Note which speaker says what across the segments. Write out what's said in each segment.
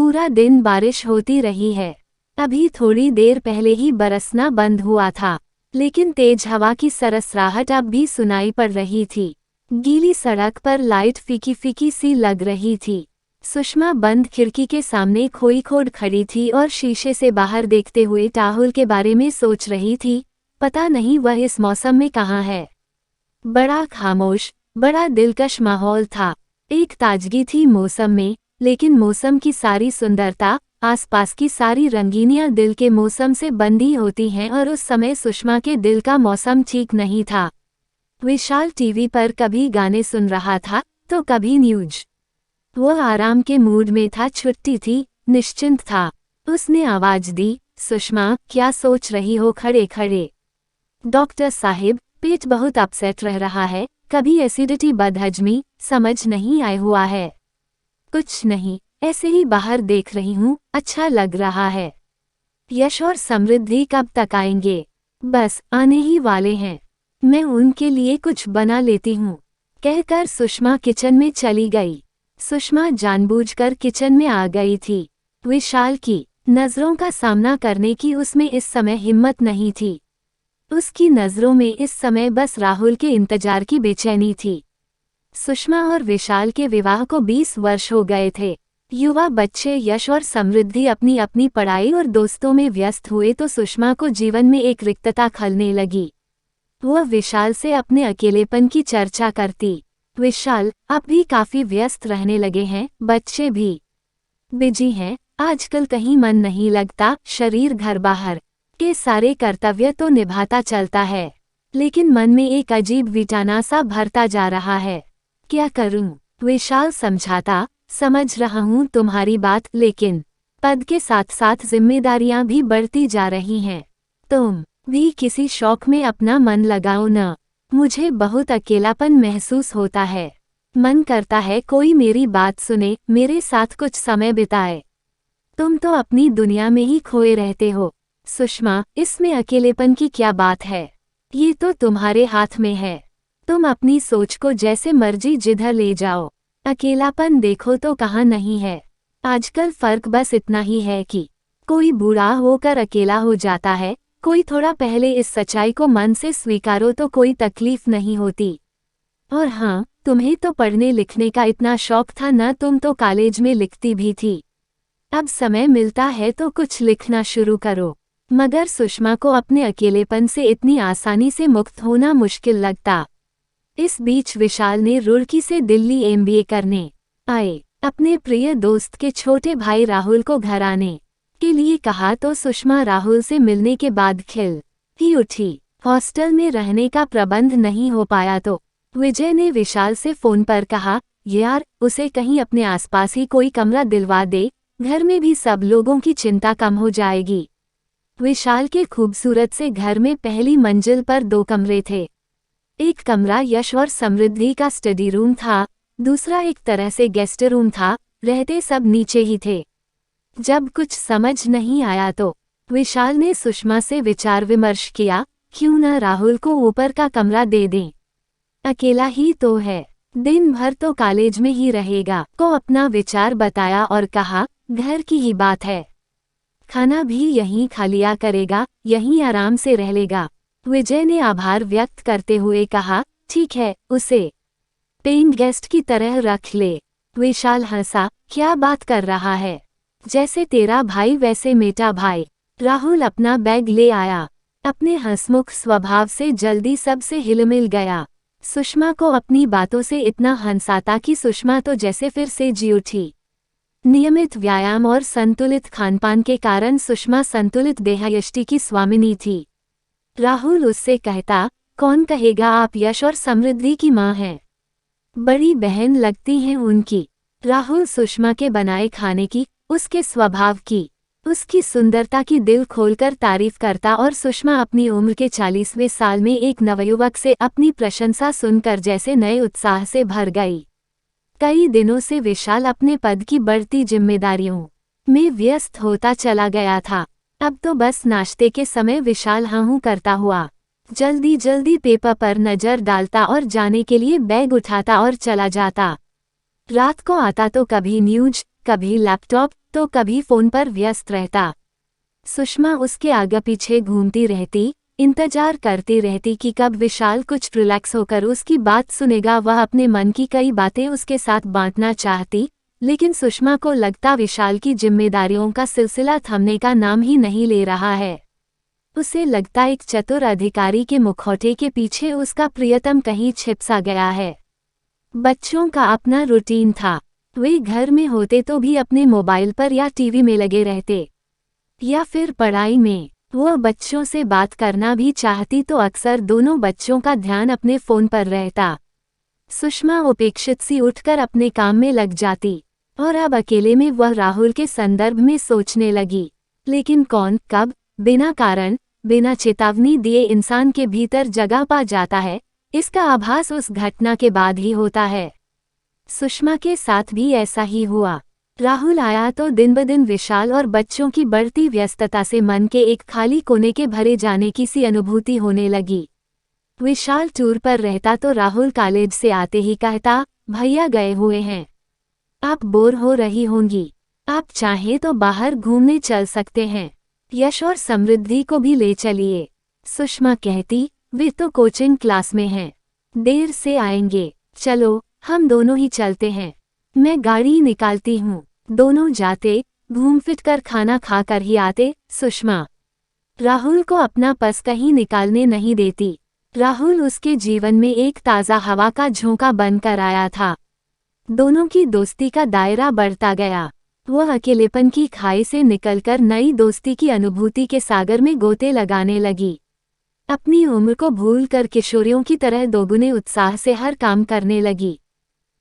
Speaker 1: पूरा दिन बारिश होती रही है। अभी थोड़ी देर पहले ही बरसना बंद हुआ था, लेकिन तेज हवा की सरसराहट अब भी सुनाई पड़ रही थी। गीली सड़क पर लाइट फीकी फीकी सी लग रही थी। सुषमा बंद खिड़की के सामने खोई खोड़ खड़ी थी और शीशे से बाहर देखते हुए राहुल के बारे में सोच रही थी। पता नहीं वह इस मौसम में कहाँ है। बड़ा खामोश, बड़ा दिलकश माहौल था। एक ताजगी थी मौसम में, लेकिन मौसम की सारी सुंदरता, आसपास की सारी रंगीनियां दिल के मौसम से बंधी होती हैं और उस समय सुषमा के दिल का मौसम ठीक नहीं था। विशाल टीवी पर कभी गाने सुन रहा था तो कभी न्यूज। वह आराम के मूड में था, छुट्टी थी, निश्चिंत था। उसने आवाज दी, सुषमा, क्या सोच रही हो खड़े खड़े? डॉक्टर साहिब, पेट बहुत अपसेट रह रहा है, कभी एसिडिटी बदहजमी, समझ नहीं आया हुआ है। कुछ नहीं, ऐसे ही बाहर देख रही हूँ, अच्छा लग रहा है। यश और समृद्धि कब तक आएंगे? बस आने ही वाले हैं, मैं उनके लिए कुछ बना लेती हूँ, कहकर सुषमा किचन में चली गई। सुषमा जानबूझकर किचन में आ गई थी। विशाल की नजरों का सामना करने की उसमें इस समय हिम्मत नहीं थी। उसकी नजरों में इस समय बस राहुल के इंतजार की बेचैनी थी। सुषमा और विशाल के विवाह को 20 वर्ष हो गए थे। युवा बच्चे यश और समृद्धि अपनी अपनी पढ़ाई और दोस्तों में व्यस्त हुए तो सुषमा को जीवन में एक रिक्तता खलने लगी। वह विशाल से अपने अकेलेपन की चर्चा करती। विशाल, आप भी काफी व्यस्त रहने लगे हैं, बच्चे भी बिजी हैं, आजकल कहीं मन नहीं लगता, शरीर घर बाहर के सारे कर्तव्य तो निभाता चलता है, लेकिन मन में एक अजीब विटाना सा भरता जा रहा है। क्या करूं? विशाल समझाता। समझ रहा हूं तुम्हारी बात, लेकिन पद के साथ साथ जिम्मेदारियां भी बढ़ती जा रही हैं। तुम भी किसी शौक में अपना मन लगाओ न। मुझे बहुत अकेलापन महसूस होता है। मन करता है कोई मेरी बात सुने, मेरे साथ कुछ समय बिताए। तुम तो अपनी दुनिया में ही खोए रहते हो। सुषमा, इसमें अकेलेपन की क्या बात है? ये तो तुम्हारे हाथ में है। तुम अपनी सोच को जैसे मर्जी जिधर ले जाओ। अकेलापन देखो तो कहाँ नहीं है। आजकल फर्क बस इतना ही है कि कोई बूढ़ा होकर अकेला हो जाता है, कोई थोड़ा पहले इस सच्चाई को मन से स्वीकारो तो कोई तकलीफ नहीं होती। और हाँ, तुम्हें तो पढ़ने लिखने का इतना शौक था न, तुम तो कॉलेज में लिखती भी थी। अब समय मिलता है तो कुछ लिखना शुरू करो। मगर सुषमा को अपने अकेलेपन से इतनी आसानी से मुक्त होना मुश्किल लगता। इस बीच विशाल ने रुड़की से दिल्ली एमबीए करने आए अपने प्रिय दोस्त के छोटे भाई राहुल को घर आने के लिए कहा तो सुषमा राहुल से मिलने के बाद खिल ही उठी। हॉस्टल में रहने का प्रबंध नहीं हो पाया तो विजय ने विशाल से फोन पर कहा, यार, उसे कहीं अपने आसपास ही कोई कमरा दिलवा दे, घर में भी सब लोगों की चिंता कम हो जाएगी। विशाल के खूबसूरत से घर में पहली मंजिल पर 2 कमरे थे। एक कमरा यश और समृद्धि का स्टडी रूम था, दूसरा एक तरह से गेस्ट रूम था, रहते सब नीचे ही थे। जब कुछ समझ नहीं आया तो विशाल ने सुषमा से विचार विमर्श किया, क्यों न राहुल को ऊपर का कमरा दे दें, अकेला ही तो है, दिन भर तो कॉलेज में ही रहेगा। को अपना विचार बताया और कहा, घर की ही बात है, खाना भी यहीं खा लिया करेगा, यहीं आराम से रह लेगा। विजय ने आभार व्यक्त करते हुए कहा, ठीक है, उसे पेइंग गेस्ट की तरह रख ले। विशाल हंसा, क्या बात कर रहा है, जैसे तेरा भाई वैसे मेरा भाई। राहुल अपना बैग ले आया, अपने हंसमुख स्वभाव से जल्दी सबसे हिलमिल गया। सुषमा को अपनी बातों से इतना हंसाता कि सुषमा तो जैसे फिर से जी उठी। नियमित व्यायाम और संतुलित खानपान के कारण सुषमा संतुलित देहयष्टि की स्वामिनी थी। राहुल उससे कहता, कौन कहेगा आप यश और समृद्धि की माँ हैं, बड़ी बहन लगती हैं उनकी। राहुल सुषमा के बनाए खाने की, उसके स्वभाव की, उसकी सुंदरता की दिल खोलकर तारीफ करता और सुषमा अपनी उम्र के 40वें साल में एक नवयुवक से अपनी प्रशंसा सुनकर जैसे नए उत्साह से भर गई। कई दिनों से विशाल अपने पद की बढ़ती जिम्मेदारियों में व्यस्त होता चला गया था। अब तो बस नाश्ते के समय विशाल हाँ करता हुआ जल्दी जल्दी पेपर पर नजर डालता और जाने के लिए बैग उठाता और चला जाता। रात को आता तो कभी न्यूज, कभी लैपटॉप तो कभी फोन पर व्यस्त रहता। सुषमा उसके आगे पीछे घूमती रहती, इंतजार करती रहती कि कब विशाल कुछ रिलैक्स होकर उसकी बात सुनेगा। वह अपने मन की कई बातें उसके साथ बांटना चाहती, लेकिन सुषमा को लगता विशाल की जिम्मेदारियों का सिलसिला थमने का नाम ही नहीं ले रहा है। उसे लगता एक चतुर अधिकारी के मुखौटे के पीछे उसका प्रियतम कहीं छिप सा गया है। बच्चों का अपना रूटीन था। वे घर में होते तो भी अपने मोबाइल पर या टीवी में लगे रहते, या फिर पढ़ाई में। वह बच्चों से बात करना भी चाहती तो अक्सर दोनों बच्चों का ध्यान अपने फोन पर रहता। सुषमा उपेक्षित सी उठकर अपने काम में लग जाती, और अब अकेले में वह राहुल के संदर्भ में सोचने लगी। लेकिन कौन, कब, बिना कारण, बिना चेतावनी दिए इंसान के भीतर जगह पा जाता है, इसका आभास उस घटना के बाद ही होता है। सुषमा के साथ भी ऐसा ही हुआ। राहुल आया तो दिन ब दिन विशाल और बच्चों की बढ़ती व्यस्तता से मन के एक खाली कोने के भरे जाने की सी अनुभूति होने लगी। विशाल टूर पर रहता तो राहुल कॉलेज से आते ही कहता, भैया गए हुए हैं, आप बोर हो रही होंगी, आप चाहें तो बाहर घूमने चल सकते हैं, यश और समृद्धि को भी ले चलिए। सुषमा कहती, वे तो कोचिंग क्लास में हैं, देर से आएंगे, चलो हम दोनों ही चलते हैं, मैं गाड़ी निकालती हूँ। दोनों जाते, घूम फिर कर खाना खाकर ही आते। सुषमा राहुल को अपना पस कहीं निकालने नहीं देती। राहुल उसके जीवन में एक ताज़ा हवा का झोंका बनकर आया था। दोनों की दोस्ती का दायरा बढ़ता गया। वह अकेलेपन की खाई से निकलकर नई दोस्ती की अनुभूति के सागर में गोते लगाने लगी। अपनी उम्र को भूलकर किशोरियों की तरह दोगुने उत्साह से हर काम करने लगी।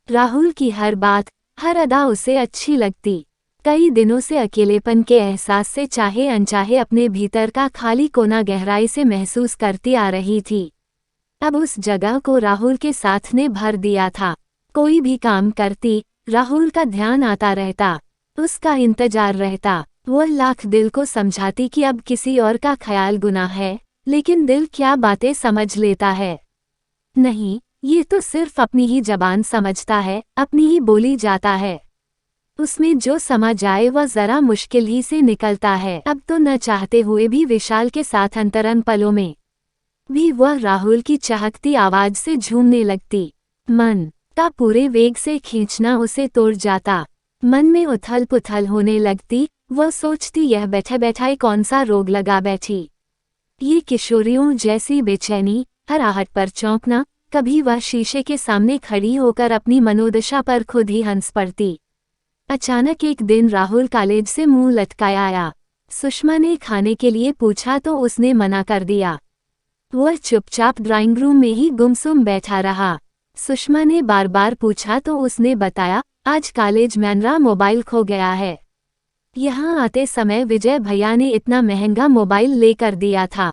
Speaker 1: राहुल की हर बात, हर अदा उसे अच्छी लगती। कई दिनों से अकेलेपन के एहसास से चाहे अनचाहे अपने भीतर का खाली कोना गहराई से महसूस करती आ रही थी। अब उस जगह को राहुल के साथ ने भर दिया था। कोई भी काम करती, राहुल का ध्यान आता रहता, उसका इंतजार रहता। वह लाख दिल को समझाती कि अब किसी और का ख्याल गुनाह है, लेकिन दिल क्या बातें समझ लेता है। नहीं, ये तो सिर्फ अपनी ही जबान समझता है, अपनी ही बोली जाता है। उसमें जो समझ आए वह जरा मुश्किल ही से निकलता है। अब तो न चाहते हुए भी विशाल के साथ अंतरंग पलों में भी वह राहुल की चहकती आवाज से झूमने लगती। मन का पूरे वेग से खींचना उसे तोड़ जाता। मन में उथल पुथल होने लगती। वह सोचती, यह बैठे बैठाए कौन सा रोग लगा बैठी। ये किशोरियों जैसी बेचैनी, हर आहट पर चौंकना। कभी वह शीशे के सामने खड़ी होकर अपनी मनोदशा पर खुद ही हंस पड़ती। अचानक एक दिन राहुल कॉलेज से मुंह लटकाए आया। सुषमा ने खाने के लिए पूछा तो उसने मना कर दिया। वह चुपचाप ड्राइंग रूम में ही गुमसुम बैठा रहा। सुषमा ने बार बार पूछा तो उसने बताया, आज कॉलेज में मेरा मोबाइल खो गया है। यहाँ आते समय विजय भैया ने इतना महंगा मोबाइल लेकर दिया था।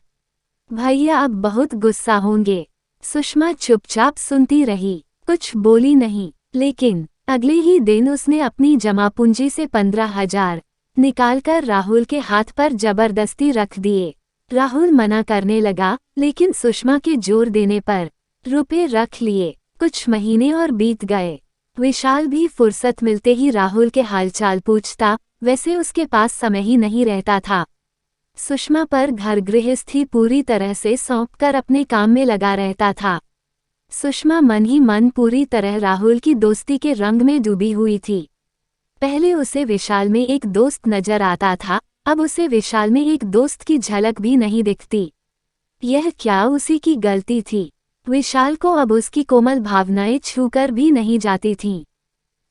Speaker 1: भैया अब बहुत गुस्सा होंगे। सुषमा चुपचाप सुनती रही, कुछ बोली नहीं। लेकिन अगले ही दिन उसने अपनी जमा पूंजी से 15,000 निकालकर राहुल के हाथ पर जबरदस्ती रख दिए। राहुल मना करने लगा, लेकिन सुषमा के जोर देने पर रुपए रख लिए। कुछ महीने और बीत गए। विशाल भी फुर्सत मिलते ही राहुल के हालचाल पूछता। वैसे उसके पास समय ही नहीं रहता था। सुषमा पर घर गृहस्थी पूरी तरह से सौंपकर अपने काम में लगा रहता था। सुषमा मन ही मन पूरी तरह राहुल की दोस्ती के रंग में डूबी हुई थी। पहले उसे विशाल में एक दोस्त नजर आता था, अब उसे विशाल में एक दोस्त की झलक भी नहीं दिखती। यह क्या उसी की गलती थी? विशाल को अब उसकी कोमल भावनाएं छूकर भी नहीं जाती थीं।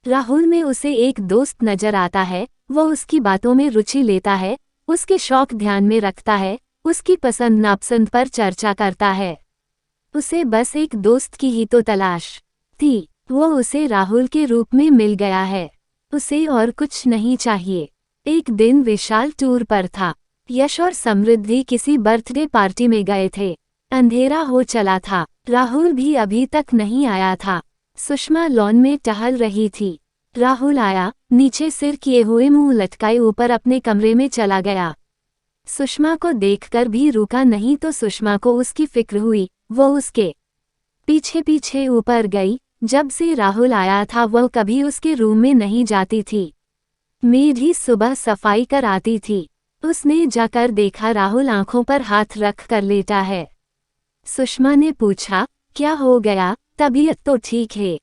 Speaker 1: राहुल में उसे एक दोस्त नजर आता है। वह उसकी बातों में रुचि लेता है, उसके शौक ध्यान में रखता है, उसकी पसंद नापसंद पर चर्चा करता है। उसे बस एक दोस्त की ही तो तलाश थी। वो उसे राहुल के रूप में मिल गया है। उसे और कुछ नहीं चाहिए। एक दिन विशाल टूर पर था। यश और समृद्धि किसी बर्थडे पार्टी में गए थे। अंधेरा हो चला था। राहुल भी अभी तक नहीं आया था। सुषमा लॉन में टहल रही थी। राहुल आया, नीचे सिर किए हुए मुंह लटकाए ऊपर अपने कमरे में चला गया। सुषमा को देखकर भी रुका नहीं तो सुषमा को उसकी फिक्र हुई। वो उसके पीछे पीछे ऊपर गई। जब से राहुल आया था वह कभी उसके रूम में नहीं जाती थी। मेड ही सुबह सफाई कर आती थी। उसने जाकर देखा राहुल आंखों पर हाथ रख कर लेटा है। सुषमा ने पूछा, क्या हो गया, तबीयत तो ठीक है?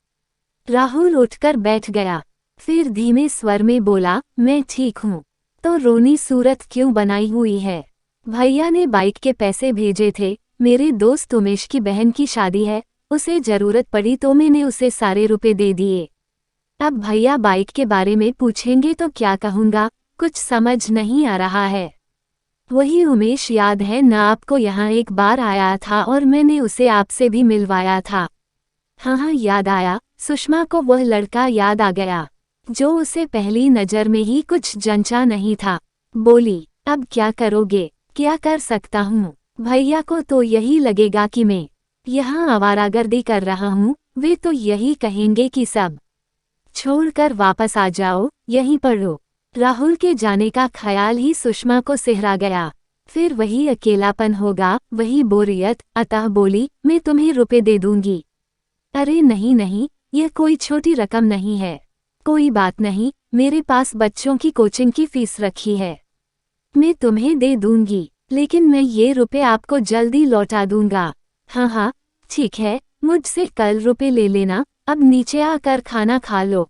Speaker 1: राहुल उठकर बैठ गया। फिर धीमे स्वर में बोला, मैं ठीक हूँ। तो रोनी सूरत क्यों बनाई हुई है? भैया ने बाइक के पैसे भेजे थे, मेरे दोस्त उमेश की बहन की शादी है, उसे जरूरत पड़ी तो मैंने उसे सारे रुपए दे दिए। अब भैया बाइक के बारे में पूछेंगे तो क्या कहूँगा, कुछ समझ नहीं आ रहा है। वही उमेश याद है ना आपको? यहाँ एक बार आया था और मैंने उसे आपसे भी मिलवाया था। हाँ याद आया। सुषमा को वह लड़का याद आ गया जो उसे पहली नज़र में ही कुछ जंचा नहीं था। बोली, अब क्या करोगे? क्या कर सकता हूँ? भैया को तो यही लगेगा कि मैं यहाँ आवारागर्दी कर रहा हूँ, वे तो यही कहेंगे कि सब छोड़कर वापस आ जाओ, यहीं पढ़ो। राहुल के जाने का ख्याल ही सुषमा को सिहरा गया। फिर वही अकेलापन होगा, वही बोरियत, अतः बोली, मैं तुम्हें रुपए दे दूंगी। अरे नहीं नहीं, यह कोई छोटी रकम नहीं है। कोई बात नहीं, मेरे पास बच्चों की कोचिंग की फीस रखी है, मैं तुम्हें दे दूंगी, लेकिन मैं ये रुपए आपको जल्दी लौटा दूंगा। हाँ ठीक है, मुझसे कल रुपए ले लेना, अब नीचे आकर खाना खा लो।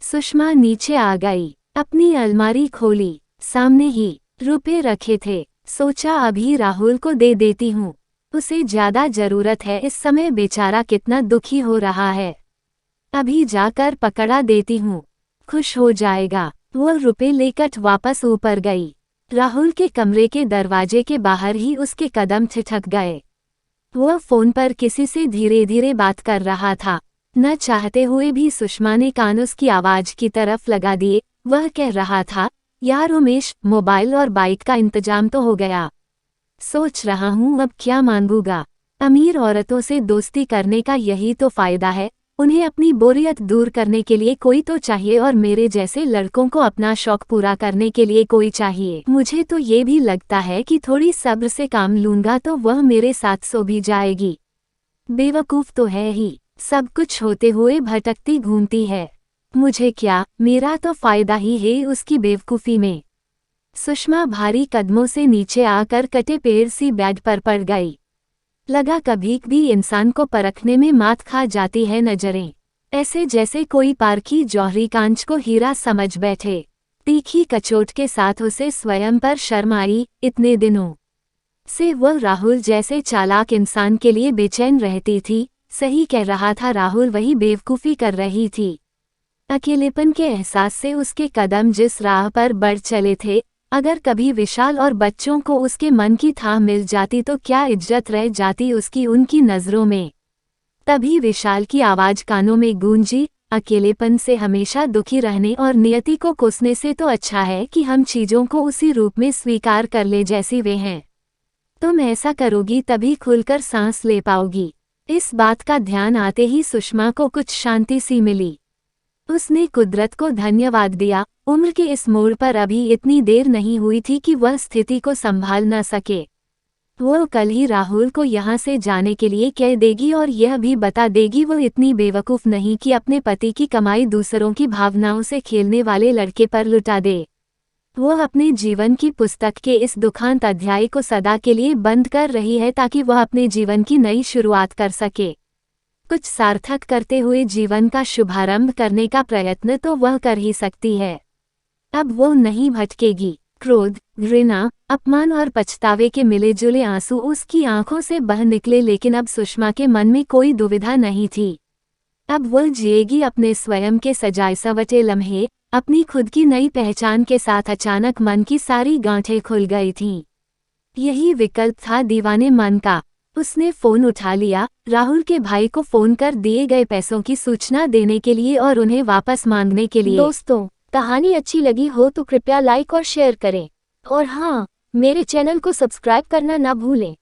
Speaker 1: सुषमा नीचे आ गई, अपनी अलमारी खोली, सामने ही रुपए रखे थे। सोचा अभी राहुल को दे देती हूँ, उसे ज्यादा जरूरत है इस समय, बेचारा कितना दुखी हो रहा है। अभी जाकर पकड़ा देती हूँ, खुश हो जाएगा। वो रुपए लेकर वापस ऊपर गई। राहुल के कमरे के दरवाजे के बाहर ही उसके कदम ठिठक गए। वह फोन पर किसी से धीरे धीरे बात कर रहा था। न चाहते हुए भी सुषमा ने कान उसकी आवाज की तरफ लगा दिए। वह कह रहा था, यार उमेश, मोबाइल और बाइक का इंतजाम तो हो गया। सोच रहा हूँ अब क्या मांगूंगा। अमीर औरतों से दोस्ती करने का यही तो फायदा है, उन्हें अपनी बोरियत दूर करने के लिए कोई तो चाहिए और मेरे जैसे लड़कों को अपना शौक पूरा करने के लिए कोई चाहिए। मुझे तो ये भी लगता है कि थोड़ी सब्र से काम लूंगा तो वह मेरे साथ सो भी जाएगी। बेवकूफ़ तो है ही, सब कुछ होते हुए भटकती घूमती है। मुझे क्या, मेरा तो फायदा ही है उसकी बेवकूफ़ी में। सुषमा भारी कदमों से नीचे आकर कटे पेड़ सी बेड पर पड़ गई। लगा कभी भी इंसान को परखने में मात खा जाती है नजरें, ऐसे जैसे कोई पारखी जौहरी कांच को हीरा समझ बैठे। तीखी कचोट के साथ उसे स्वयं पर शर्म आई। इतने दिनों से वह राहुल जैसे चालाक इंसान के लिए बेचैन रहती थी। सही कह रहा था राहुल, वही बेवकूफ़ी कर रही थी। अकेलेपन के एहसास से उसके कदम जिस राह पर बढ़ चले थे, अगर कभी विशाल और बच्चों को उसके मन की थाह मिल जाती तो क्या इज्जत रह जाती उसकी उनकी नज़रों में। तभी विशाल की आवाज़ कानों में गूंजी, अकेलेपन से हमेशा दुखी रहने और नियति को कोसने से तो अच्छा है कि हम चीज़ों को उसी रूप में स्वीकार कर ले जैसी वे हैं। तुम ऐसा करोगी तभी खुलकर सांस ले पाओगी। इस बात का ध्यान आते ही सुषमा को कुछ शांति सी मिली। उसने कुदरत को धन्यवाद दिया। उम्र के इस मोड़ पर अभी इतनी देर नहीं हुई थी कि वह स्थिति को संभाल न सके। वो कल ही राहुल को यहाँ से जाने के लिए कह देगी और यह भी बता देगी वो इतनी बेवकूफ़ नहीं कि अपने पति की कमाई दूसरों की भावनाओं से खेलने वाले लड़के पर लुटा दे। वो अपने जीवन की पुस्तक के इस दुखांत अध्याय को सदा के लिए बंद कर रही है ताकि वह अपने जीवन की नई शुरुआत कर सके। कुछ सार्थक करते हुए जीवन का शुभारंभ करने का प्रयत्न तो वह कर ही सकती है। अब वो नहीं भटकेगी। क्रोध, घृणा, अपमान और पछतावे के मिले जुले आंसू उसकी आंखों से बह निकले, लेकिन अब सुषमा के मन में कोई दुविधा नहीं थी। अब वह जिएगी अपने स्वयं के सजाए सवटे लम्हे, अपनी खुद की नई पहचान के साथ। अचानक मन की सारी गांठें खुल गई थीं। यही विकल्प था दीवाने मन का। उसने फोन उठा लिया, राहुल के भाई को फोन कर दिए गए पैसों की सूचना देने के लिए और उन्हें वापस मांगने के लिए।
Speaker 2: दोस्तों, कहानी अच्छी लगी हो तो कृपया लाइक और शेयर करें, और हाँ, मेरे चैनल को सब्सक्राइब करना ना भूलें।